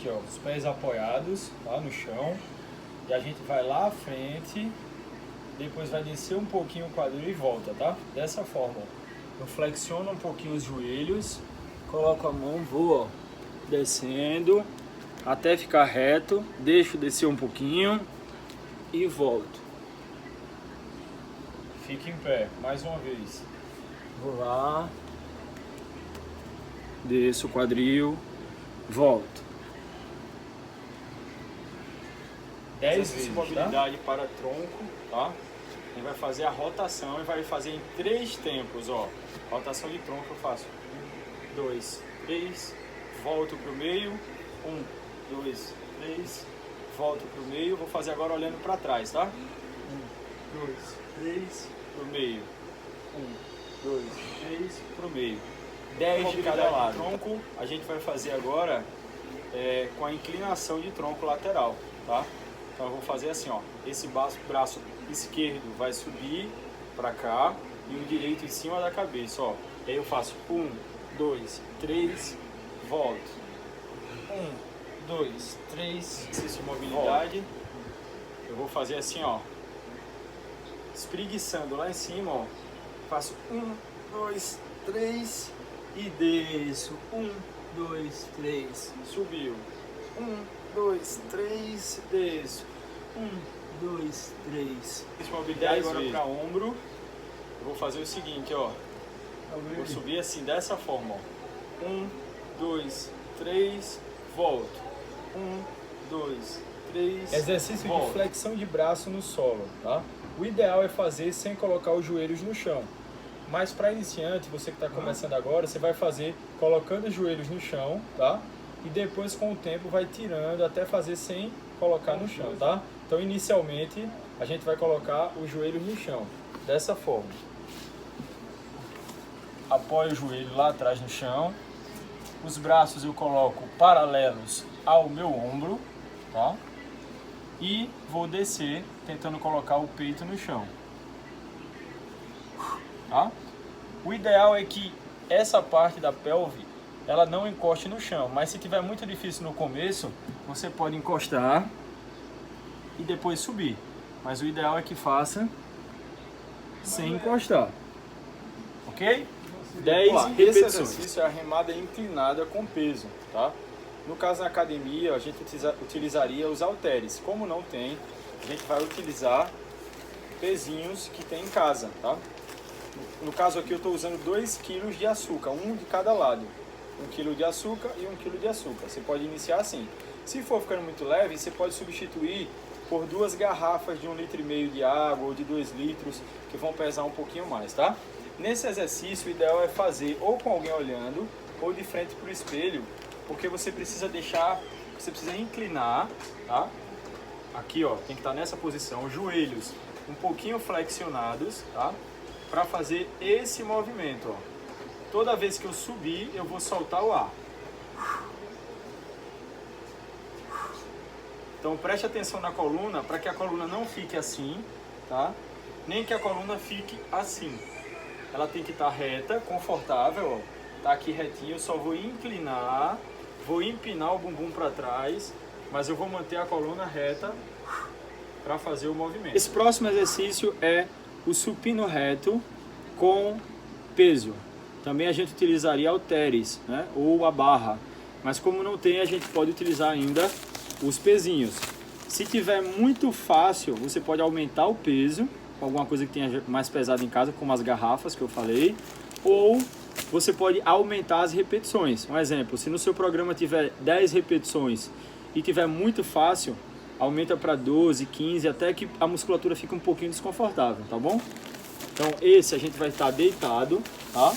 aqui, ó, os pés apoiados lá no chão. E a gente vai lá à frente, depois vai descer um pouquinho o quadril e volta, tá? Dessa forma, ó. Eu flexiono um pouquinho os joelhos, coloco a mão, vou, ó, descendo até ficar reto, deixo descer um pouquinho e volto. Fica em pé, mais uma vez. Vou lá, desço o quadril, volto. 10 vezes, mobilidade, tá? Para tronco, tá? A gente vai fazer a rotação e vai fazer em 3 tempos, ó. Rotação de tronco eu faço 1, 2, 3, volto pro meio, 1, 2, 3, volto pro meio. Vou fazer agora olhando para trás, tá? 1, 2, 3, pro meio. 1, 2, 3, pro meio. 10 de cada lado. Tronco a gente vai fazer agora com a inclinação de tronco lateral, tá? Então eu vou fazer assim, ó. Esse braço esquerdo vai subir para cá e o direito em cima da cabeça, ó. Aí eu faço 1, 2, 3, volto. 1, 2, 3. Exercício de mobilidade. Eu vou fazer assim, ó. Espreguiçando lá em cima, ó. Faço 1, 2, 3 e desço. 1, 2, 3. Subiu. 1, 2, 3, desço. 1, 2, 3. Mobilidade agora para ombro. Eu vou fazer o seguinte, ó. Vou subir assim, dessa forma, ó. 1, 2, 3, volto. 1, 2, 3. Exercício volto. De flexão de braço no solo, tá? O ideal é fazer sem colocar os joelhos no chão. Mas para iniciante, você que está começando agora, você vai fazer colocando os joelhos no chão, tá? E depois com o tempo vai tirando até fazer sem colocar no chão, tá? Então inicialmente a gente vai colocar os joelhos no chão, dessa forma. Apoio o joelho lá atrás no chão. Os braços eu coloco paralelos ao meu ombro, tá? E vou descer tentando colocar o peito no chão. Tá? O ideal é que essa parte da pelve ela não encoste no chão, mas se tiver muito difícil no começo, você pode encostar e depois subir. Mas o ideal é que faça sem encostar. Ok? 10 repetições. Esse exercício é a remada inclinada com peso, tá? No caso na academia, a gente utilizaria os halteres. Como não tem, a gente vai utilizar pezinhos que tem em casa, tá? No caso aqui eu estou usando 2 kg de açúcar, um de cada lado. 1 kg de açúcar e 1 kg de açúcar. Você pode iniciar assim. Se for ficando muito leve, você pode substituir por 2 garrafas de 1,5 litro de água ou de 2 litros, que vão pesar um pouquinho mais, tá? Nesse exercício, o ideal é fazer ou com alguém olhando ou de frente para o espelho, porque você precisa inclinar, tá? Aqui, ó, tem que estar nessa posição, joelhos um pouquinho flexionados, tá? Para fazer esse movimento, ó. Toda vez que eu subir, eu vou soltar o ar. Então preste atenção na coluna, para que a coluna não fique assim, tá? Nem que a coluna fique assim. Ela tem que estar reta, confortável, ó. Tá aqui retinho, eu só vou inclinar, vou empinar o bumbum para trás, mas eu vou manter a coluna reta para fazer o movimento. Esse próximo exercício é o supino reto com peso. Também a gente utilizaria halteres, né? Ou a barra, mas como não tem, a gente pode utilizar ainda os pezinhos. Se tiver muito fácil, você pode aumentar o peso com alguma coisa que tenha mais pesado em casa, como as garrafas que eu falei, ou você pode aumentar as repetições. Um exemplo, se no seu programa tiver 10 repetições e tiver muito fácil, aumenta para 12, 15, até que a musculatura fica um pouquinho desconfortável, tá bom? Então esse a gente vai estar deitado, tá?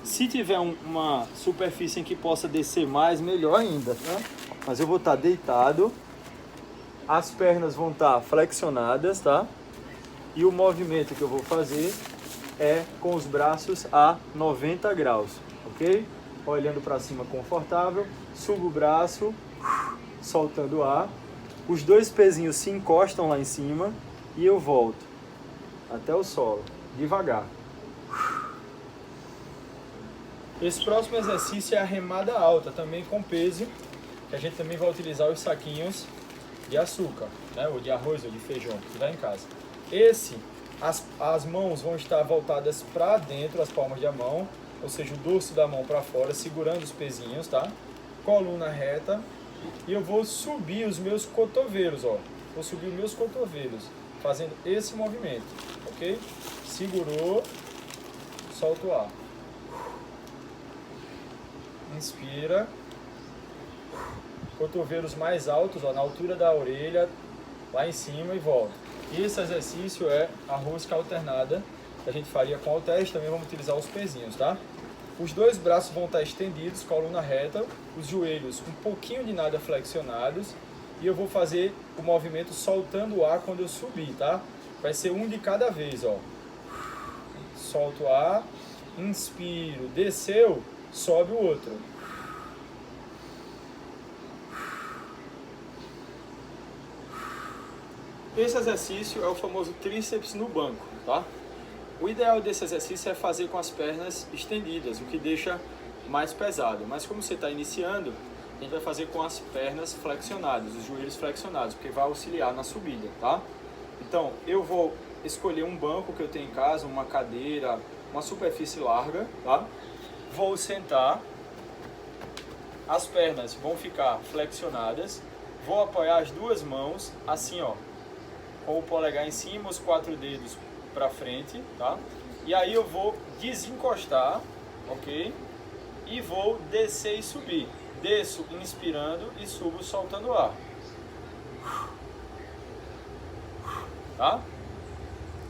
Se tiver uma superfície em que possa descer mais, melhor ainda, tá? Mas eu vou estar deitado, as pernas vão estar flexionadas, tá? E o movimento que eu vou fazer é com os braços a 90 graus, ok? Olhando para cima confortável, subo o braço, soltando o ar. Os 2 pezinhos se encostam lá em cima e eu volto até o solo, devagar. Esse próximo exercício é a remada alta, também com peso. que a gente também vai utilizar os saquinhos de açúcar, né? Ou de arroz ou de feijão que tiver em casa. As mãos vão estar voltadas para dentro, as palmas da mão, ou seja, o dorso da mão para fora, segurando os pezinhos, tá? Coluna reta. E eu vou subir os meus cotovelos, ó. Vou subir os meus cotovelos, fazendo esse movimento, ok? Segurou, solta o ar. Inspira. Cotovelos mais altos, ó, na altura da orelha, lá em cima e volta. E esse exercício é a rosca alternada, que a gente faria com halteres, também vamos utilizar os pezinhos, tá? Os dois braços vão estar estendidos, coluna reta, os joelhos um pouquinho de nada flexionados, e eu vou fazer o movimento soltando o ar quando eu subir, tá? Vai ser um de cada vez, ó. Solto o ar, inspiro, desceu, sobe o outro. Esse exercício é o famoso tríceps no banco, tá? O ideal desse exercício é fazer com as pernas estendidas, o que deixa mais pesado. Mas como você está iniciando, a gente vai fazer com as pernas flexionadas, os joelhos flexionados, porque vai auxiliar na subida, tá? Então, eu vou escolher um banco que eu tenho em casa, uma cadeira, uma superfície larga, tá? Vou sentar, as pernas vão ficar flexionadas, vou apoiar as duas mãos, assim, ó, com o polegar em cima, os 4 dedos para frente, tá? E aí eu vou desencostar, ok? E vou descer e subir. Desço inspirando e subo soltando o ar. Tá?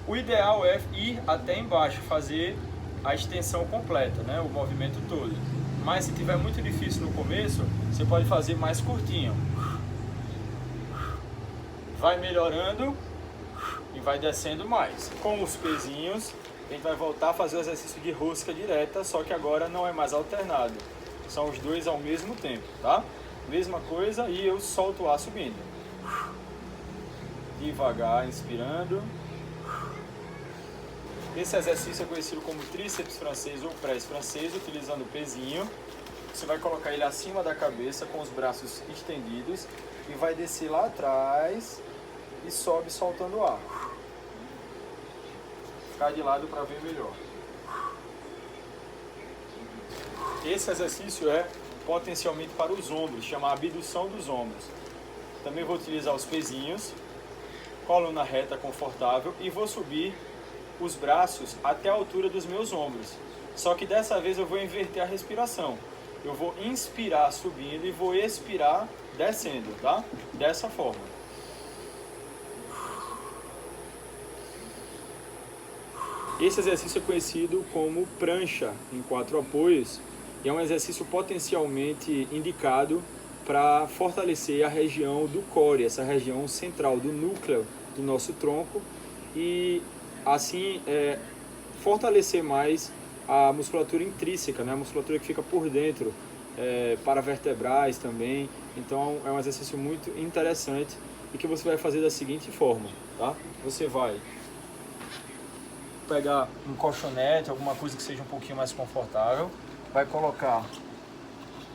O ideal é ir até embaixo, fazer a extensão completa, né? O movimento todo. Mas se tiver muito difícil no começo, você pode fazer mais curtinho. Vai melhorando e vai descendo mais. Com os pezinhos, a gente vai voltar a fazer o exercício de rosca direta, só que agora não é mais alternado. São os dois ao mesmo tempo, tá? Mesma coisa e eu solto o ar subindo. Devagar, inspirando. Esse exercício é conhecido como tríceps francês ou press francês, utilizando o pezinho. Você vai colocar ele acima da cabeça com os braços estendidos e vai descer lá atrás e sobe soltando o ar. Ficar de lado para ver melhor. Esse exercício é potencialmente para os ombros, chama abdução dos ombros. Também vou utilizar os pezinhos, coluna reta confortável e vou subir os braços até a altura dos meus ombros. Só que dessa vez eu vou inverter a respiração. Eu vou inspirar subindo e vou expirar descendo, tá? Dessa forma. Esse exercício é conhecido como prancha em 4 apoios e é um exercício potencialmente indicado para fortalecer a região do core, essa região central do núcleo do nosso tronco e assim fortalecer mais a musculatura intrínseca, né? A musculatura que fica por dentro, paravertebrais também. Então é um exercício muito interessante e que você vai fazer da seguinte forma, tá? Você vai pegar um colchonete, alguma coisa que seja um pouquinho mais confortável, vai colocar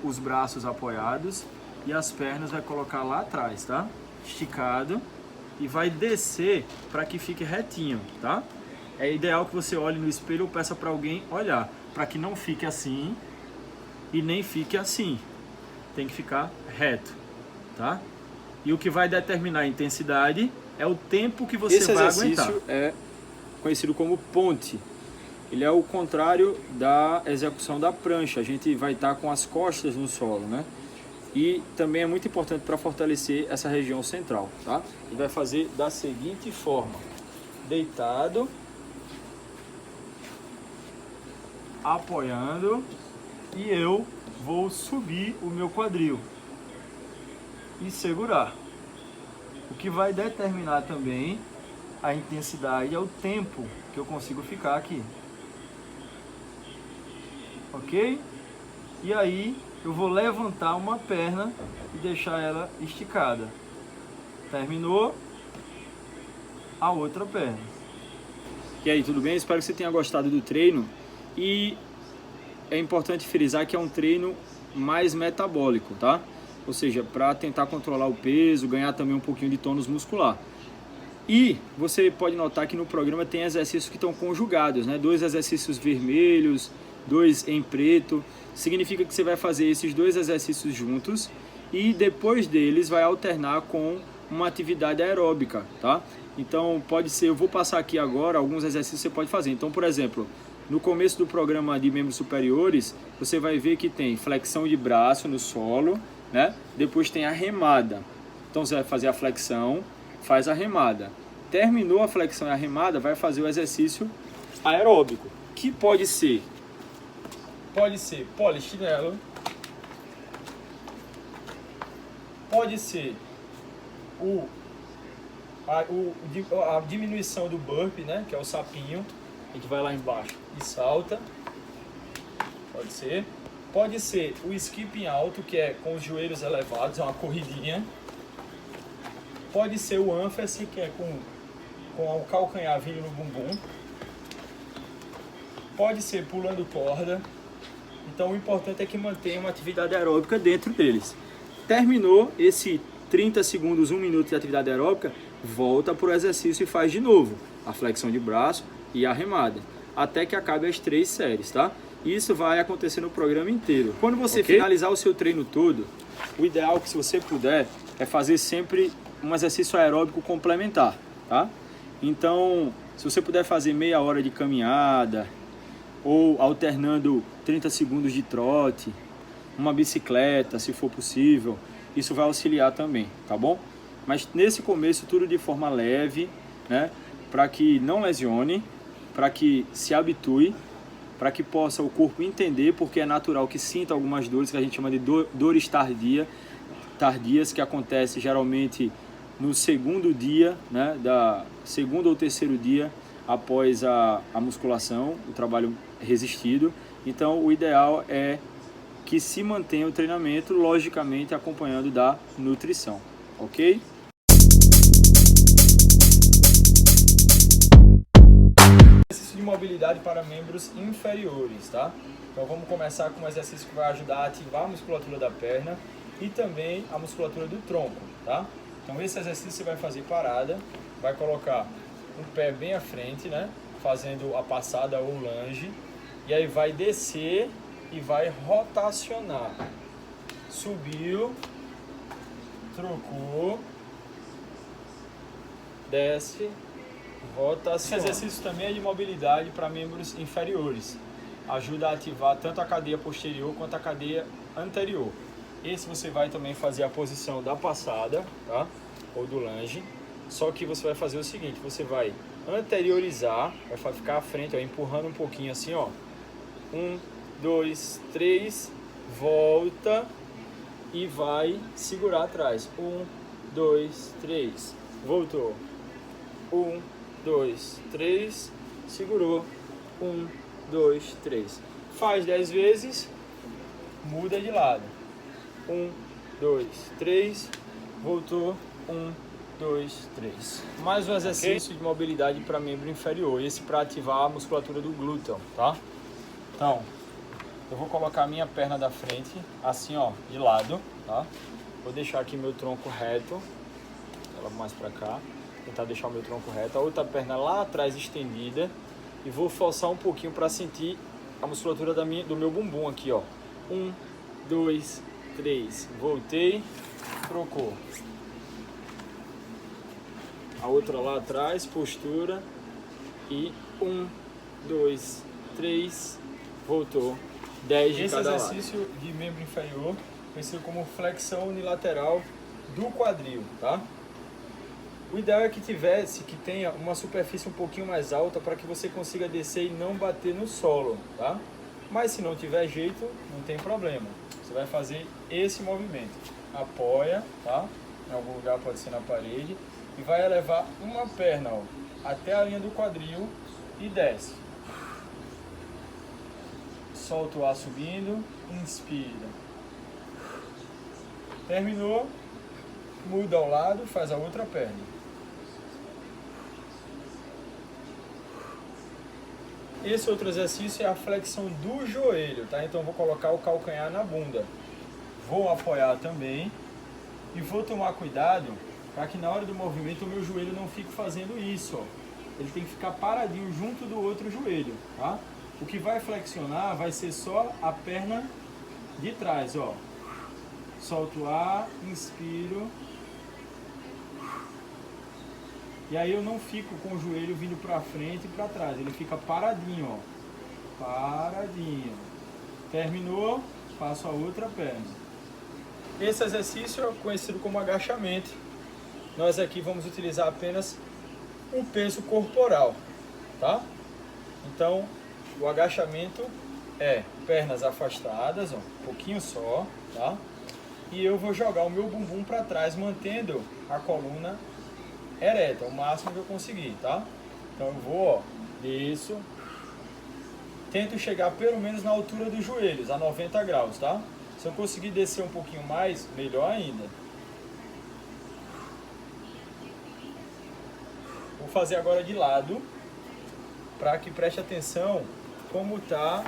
os braços apoiados e as pernas vai colocar lá atrás, tá? Esticado e vai descer para que fique retinho, tá? É ideal que você olhe no espelho ou peça para alguém olhar, para que não fique assim e nem fique assim. Tem que ficar reto, tá? E o que vai determinar a intensidade é o tempo que você vai aguentar. Esse exercício é conhecido como ponte. Ele é o contrário da execução da prancha. A gente vai estar com as costas no solo, né? E também é muito importante para fortalecer essa região central, tá? E vai fazer da seguinte forma: deitado, apoiando e eu vou subir o meu quadril e segurar. O que vai determinar também a intensidade é o tempo que eu consigo ficar aqui. Ok? E aí eu vou levantar uma perna e deixar ela esticada. Terminou, a outra perna. E aí, tudo bem? Espero que você tenha gostado do treino. E é importante frisar que é um treino mais metabólico, tá? ou seja, para tentar controlar o peso, ganhar também um pouquinho de tônus muscular. E você pode notar que no programa tem exercícios que estão conjugados, né? 2 exercícios vermelhos, 2 em preto. Significa que você vai fazer esses 2 exercícios juntos e depois deles vai alternar com uma atividade aeróbica, tá? Então pode ser, eu vou passar aqui agora alguns exercícios que você pode fazer. Então, por exemplo, no começo do programa de membros superiores, você vai ver que tem flexão de braço no solo, né? Depois tem a remada. Então você vai fazer a flexão, faz a remada. Terminou a flexão e a remada, vai fazer o exercício aeróbico, que pode ser polichinelo, pode ser a diminuição do burpee, né, que é o sapinho, a gente vai lá embaixo e salta, pode ser o skipping alto, que é com os joelhos elevados, é uma corridinha, pode ser o ânfase, que é com o calcanhar vindo no bumbum, pode ser pulando corda. Então o importante é que mantenha uma atividade aeróbica dentro deles. Terminou esse 30 segundos, 1 minuto de atividade aeróbica, volta para o exercício e faz de novo a flexão de braço e a remada, até que acabe as 3 séries, tá? Isso vai acontecer no programa inteiro. Quando você finalizar o seu treino todo, o ideal, que se você puder, é fazer sempre um exercício aeróbico complementar, tá? Então, se você puder fazer meia hora de caminhada, ou alternando 30 segundos de trote, uma bicicleta, se for possível, isso vai auxiliar também, tá bom? Mas nesse começo, tudo de forma leve, né? Para que não lesione, para que se habitue, para que possa o corpo entender, porque é natural que sinta algumas dores, que a gente chama de dores tardias, que acontece geralmente no segundo dia, né? Segundo ou terceiro dia após a musculação, o trabalho resistido. Então o ideal é que se mantenha o treinamento, logicamente acompanhando da nutrição, ok? Exercício de mobilidade para membros inferiores, tá? Então vamos começar com um exercício que vai ajudar a ativar a musculatura da perna e também a musculatura do tronco, tá? Então esse exercício você vai fazer parada, vai colocar um pé bem à frente, né? Fazendo a passada ou lunge, e aí vai descer e vai rotacionar. Subiu, trocou, desce, rotaciona. Esse exercício também é de mobilidade para membros inferiores. Ajuda a ativar tanto a cadeia posterior quanto a cadeia anterior. Esse você vai também fazer a posição da passada, tá? Ou do lunge. Só que você vai fazer o seguinte, você vai anteriorizar, vai ficar à frente, ó, empurrando um pouquinho assim, ó. 1, 2, 3, volta e vai segurar atrás. 1, 2, 3, voltou. 1, 2, 3, segurou. 1, 2, 3. Faz 10 vezes, muda de lado. 1, 2, 3, voltou. 1, 2, 3. Mais um exercício de mobilidade para membro inferior. Esse para ativar a musculatura do glúteo, tá? Então, eu vou colocar a minha perna da frente, assim, ó, de lado, tá? Vou deixar aqui meu tronco reto, ela mais para cá, tentar deixar o meu tronco reto, a outra perna lá atrás estendida, e vou forçar um pouquinho para sentir a musculatura do meu bumbum aqui, ó. 1, 2, 3, voltei, trocou. A outra lá atrás, postura, e 1, 2, 3, voltou. 10 de cada lado. Esse exercício de membro inferior conhecido como flexão unilateral do quadril, tá? O ideal é que tenha uma superfície um pouquinho mais alta para que você consiga descer e não bater no solo, tá? Mas se não tiver jeito, não tem problema. Você vai fazer esse movimento. Apoia, tá? Em algum lugar, pode ser na parede, e vai elevar uma perna, ó, até a linha do quadril e desce. Solta o ar subindo, inspira. Terminou, muda ao lado, faz a outra perna. Esse outro exercício é a flexão do joelho, tá? Então eu vou colocar o calcanhar na bunda. vou apoiar também e vou tomar cuidado para que na hora do movimento o meu joelho não fique fazendo isso, ó. Ele tem que ficar paradinho junto do outro joelho, tá? O que vai flexionar vai ser só a perna de trás, ó. Solto o ar, inspiro. E aí eu não fico com o joelho vindo para frente e para trás, ele fica paradinho, ó. Paradinho. Terminou, faço a outra perna. Esse exercício é conhecido como agachamento. Nós aqui vamos utilizar apenas o peso corporal, tá? Então, o agachamento é pernas afastadas, ó, um pouquinho só, tá? E eu vou jogar o meu bumbum para trás, mantendo a coluna ereta, o máximo que eu conseguir, tá? Então eu vou, ó, desço, tento chegar pelo menos na altura dos joelhos, a 90 graus, tá? Se eu conseguir descer um pouquinho mais, melhor ainda. Vou fazer agora de lado, para que preste atenção como tá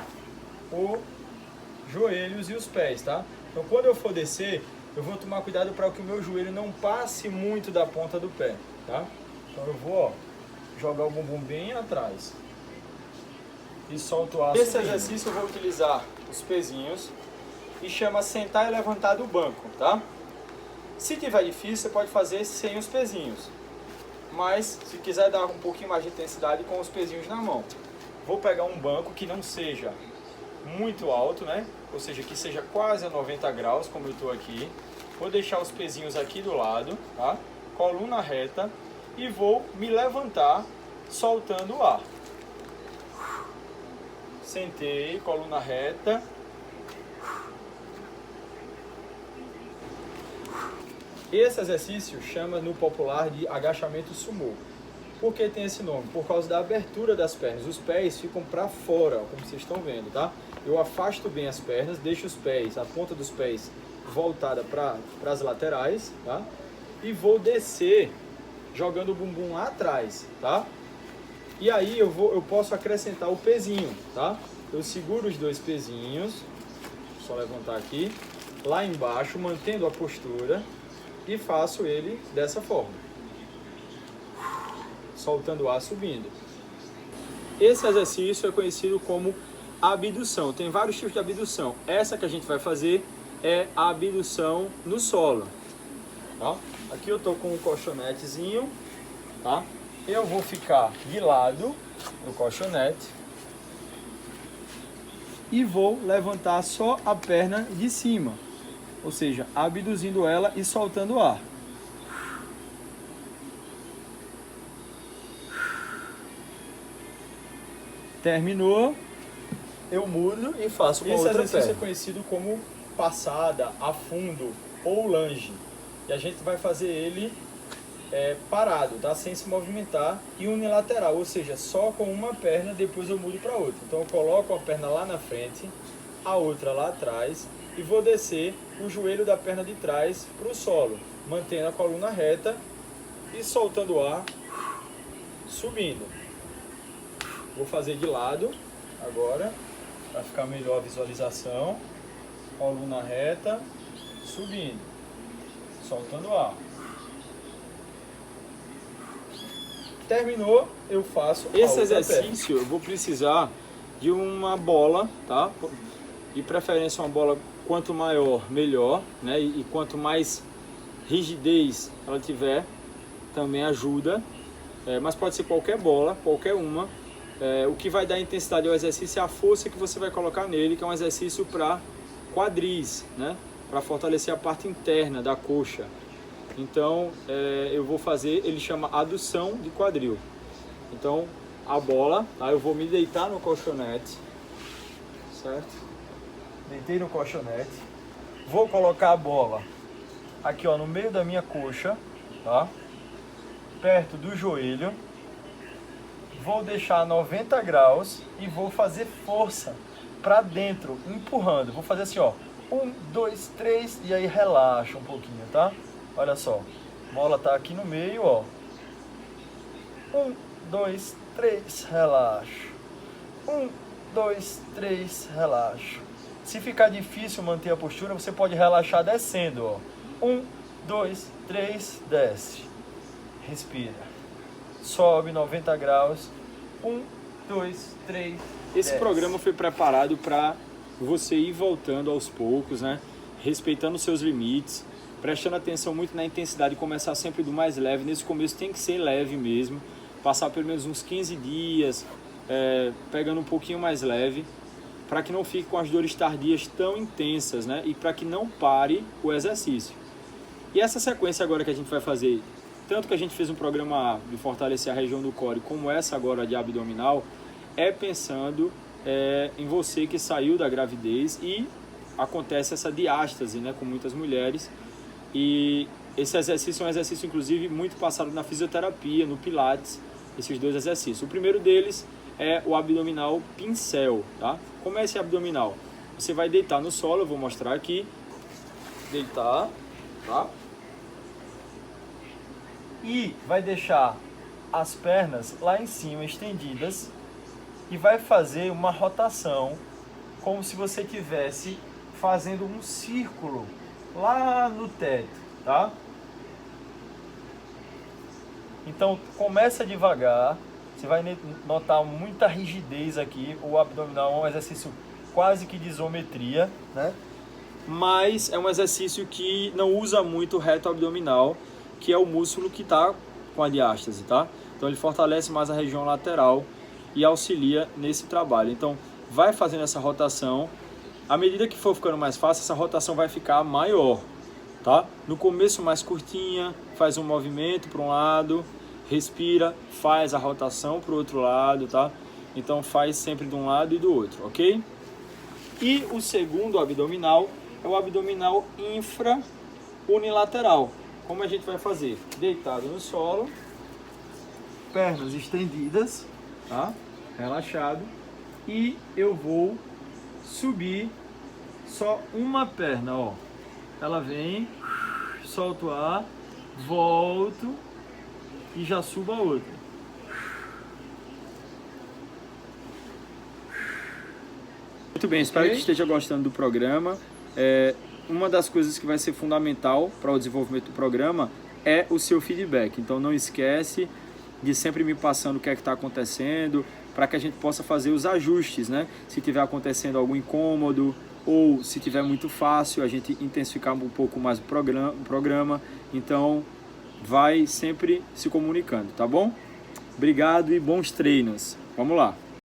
os joelhos e os pés, tá? Então quando eu for descer, eu vou tomar cuidado para que o meu joelho não passe muito da ponta do pé, tá? Então eu vou, ó, jogar o bumbum bem atrás e solto o ar. Esse exercício eu vou utilizar os pezinhos e chama sentar e levantar do banco, tá? Se tiver difícil, você pode fazer sem os pezinhos, mas se quiser dar um pouquinho mais de intensidade, com os pezinhos na mão. Vou pegar um banco que não seja muito alto, né? Ou seja, que seja quase a 90 graus, como eu estou aqui. Vou deixar os pezinhos aqui do lado, tá? Coluna reta, e vou me levantar soltando o ar. Sentei, coluna reta. Esse exercício chama no popular de agachamento sumô. Por que tem esse nome? Por causa da abertura das pernas. Os pés ficam para fora, ó, como vocês estão vendo, tá? Eu afasto bem as pernas, deixo os pés, a ponta dos pés voltada para as laterais, tá? E vou descer jogando o bumbum lá atrás, tá? E aí eu posso acrescentar o pezinho, tá? Eu seguro os dois pezinhos, só levantar aqui, lá embaixo, mantendo a postura, e faço ele dessa forma, soltando o ar, subindo. Esse exercício é conhecido como abdução. Tem vários tipos de abdução. Essa que a gente vai fazer é a abdução no solo, tá? Aqui eu tô com um colchonetezinho, tá? Eu vou ficar de lado no colchonete e vou levantar só a perna de cima, ou seja, abduzindo ela e soltando o ar. Terminou, eu mudo e faço com a outra perna. Esse exercício é conhecido como passada, a fundo ou lunge. E a gente vai fazer ele parado, tá? Sem se movimentar, e unilateral, ou seja, só com uma perna, depois eu mudo para outra. Então eu coloco a perna lá na frente, a outra lá atrás, e vou descer o joelho da perna de trás para o solo, mantendo a coluna reta e soltando o ar, subindo. Vou fazer de lado agora, para ficar melhor a visualização. Coluna reta, subindo, soltando o ar. Terminou, eu faço esse exercício. Eu vou precisar de uma bola, tá? De preferência uma bola quanto maior, melhor, né? E quanto mais rigidez ela tiver, também ajuda. Mas pode ser qualquer bola, qualquer uma. O que vai dar intensidade ao exercício é a força que você vai colocar nele, que é um exercício para quadris, né? Para fortalecer a parte interna da coxa. Então, eu vou fazer, ele chama adução de quadril. Então, a bola, aí eu vou me deitar no colchonete, certo? Deitei no colchonete. Vou colocar a bola aqui, ó, no meio da minha coxa, tá? Perto do joelho. Vou deixar 90 graus e vou fazer força para dentro, empurrando. Vou fazer assim, ó, 1, 2, 3, e aí relaxa um pouquinho, tá? Olha só, a bola tá aqui no meio, ó. 1, 2, 3, relaxo. 1, 2, 3, relaxo. Se ficar difícil manter a postura, você pode relaxar descendo, ó. 1, 2, 3, desce. Respira. Sobe 90 graus. 1, 2, 3, Esse desce. programa foi preparado para você ir voltando aos poucos, né? Respeitando os seus limites, prestando atenção muito na intensidade, começar sempre do mais leve. Nesse começo tem que ser leve mesmo, passar pelo menos uns 15 dias, pegando um pouquinho mais leve, para que não fique com as dores tardias tão intensas, né? E para que não pare o exercício. E essa sequência agora que a gente vai fazer, tanto que a gente fez um programa de fortalecer a região do core, como essa agora de abdominal, é pensando em você que saiu da gravidez e acontece essa diástase, né, com muitas mulheres. E esse exercício é um exercício, inclusive, muito passado na fisioterapia, no pilates, esses dois exercícios. O primeiro deles é o abdominal pincel, tá? Como é esse abdominal? Você vai deitar no solo, eu vou mostrar aqui. Deitar, tá? E vai deixar as pernas lá em cima estendidas e vai fazer uma rotação como se você tivesse fazendo um círculo lá no teto, tá? Então começa devagar, você vai notar muita rigidez aqui. O abdominal é um exercício quase que de isometria, né? Mas é um exercício que não usa muito o reto abdominal, que é o músculo que está com a diástase, tá? Então ele fortalece mais a região lateral e auxilia nesse trabalho. Então vai fazendo essa rotação. À medida que for ficando mais fácil, essa rotação vai ficar maior, tá? No começo mais curtinha, faz um movimento para um lado, respira, faz a rotação para o outro lado, tá? Então faz sempre de um lado e do outro, ok? E o segundo abdominal é o abdominal infra unilateral. Como a gente vai fazer? Deitado no solo, pernas estendidas, tá? Relaxado. E eu vou subir só uma perna, ó. Ela vem, solto o ar, volto e já subo a outra. Muito bem, espero que esteja gostando do programa. Uma das coisas que vai ser fundamental para o desenvolvimento do programa é o seu feedback. Então não esquece de sempre me passando o que é que está acontecendo, para que a gente possa fazer os ajustes, né? Se tiver acontecendo algum incômodo ou se tiver muito fácil, a gente intensificar um pouco mais o programa. Então vai sempre se comunicando, tá bom? Obrigado e bons treinos. Vamos lá.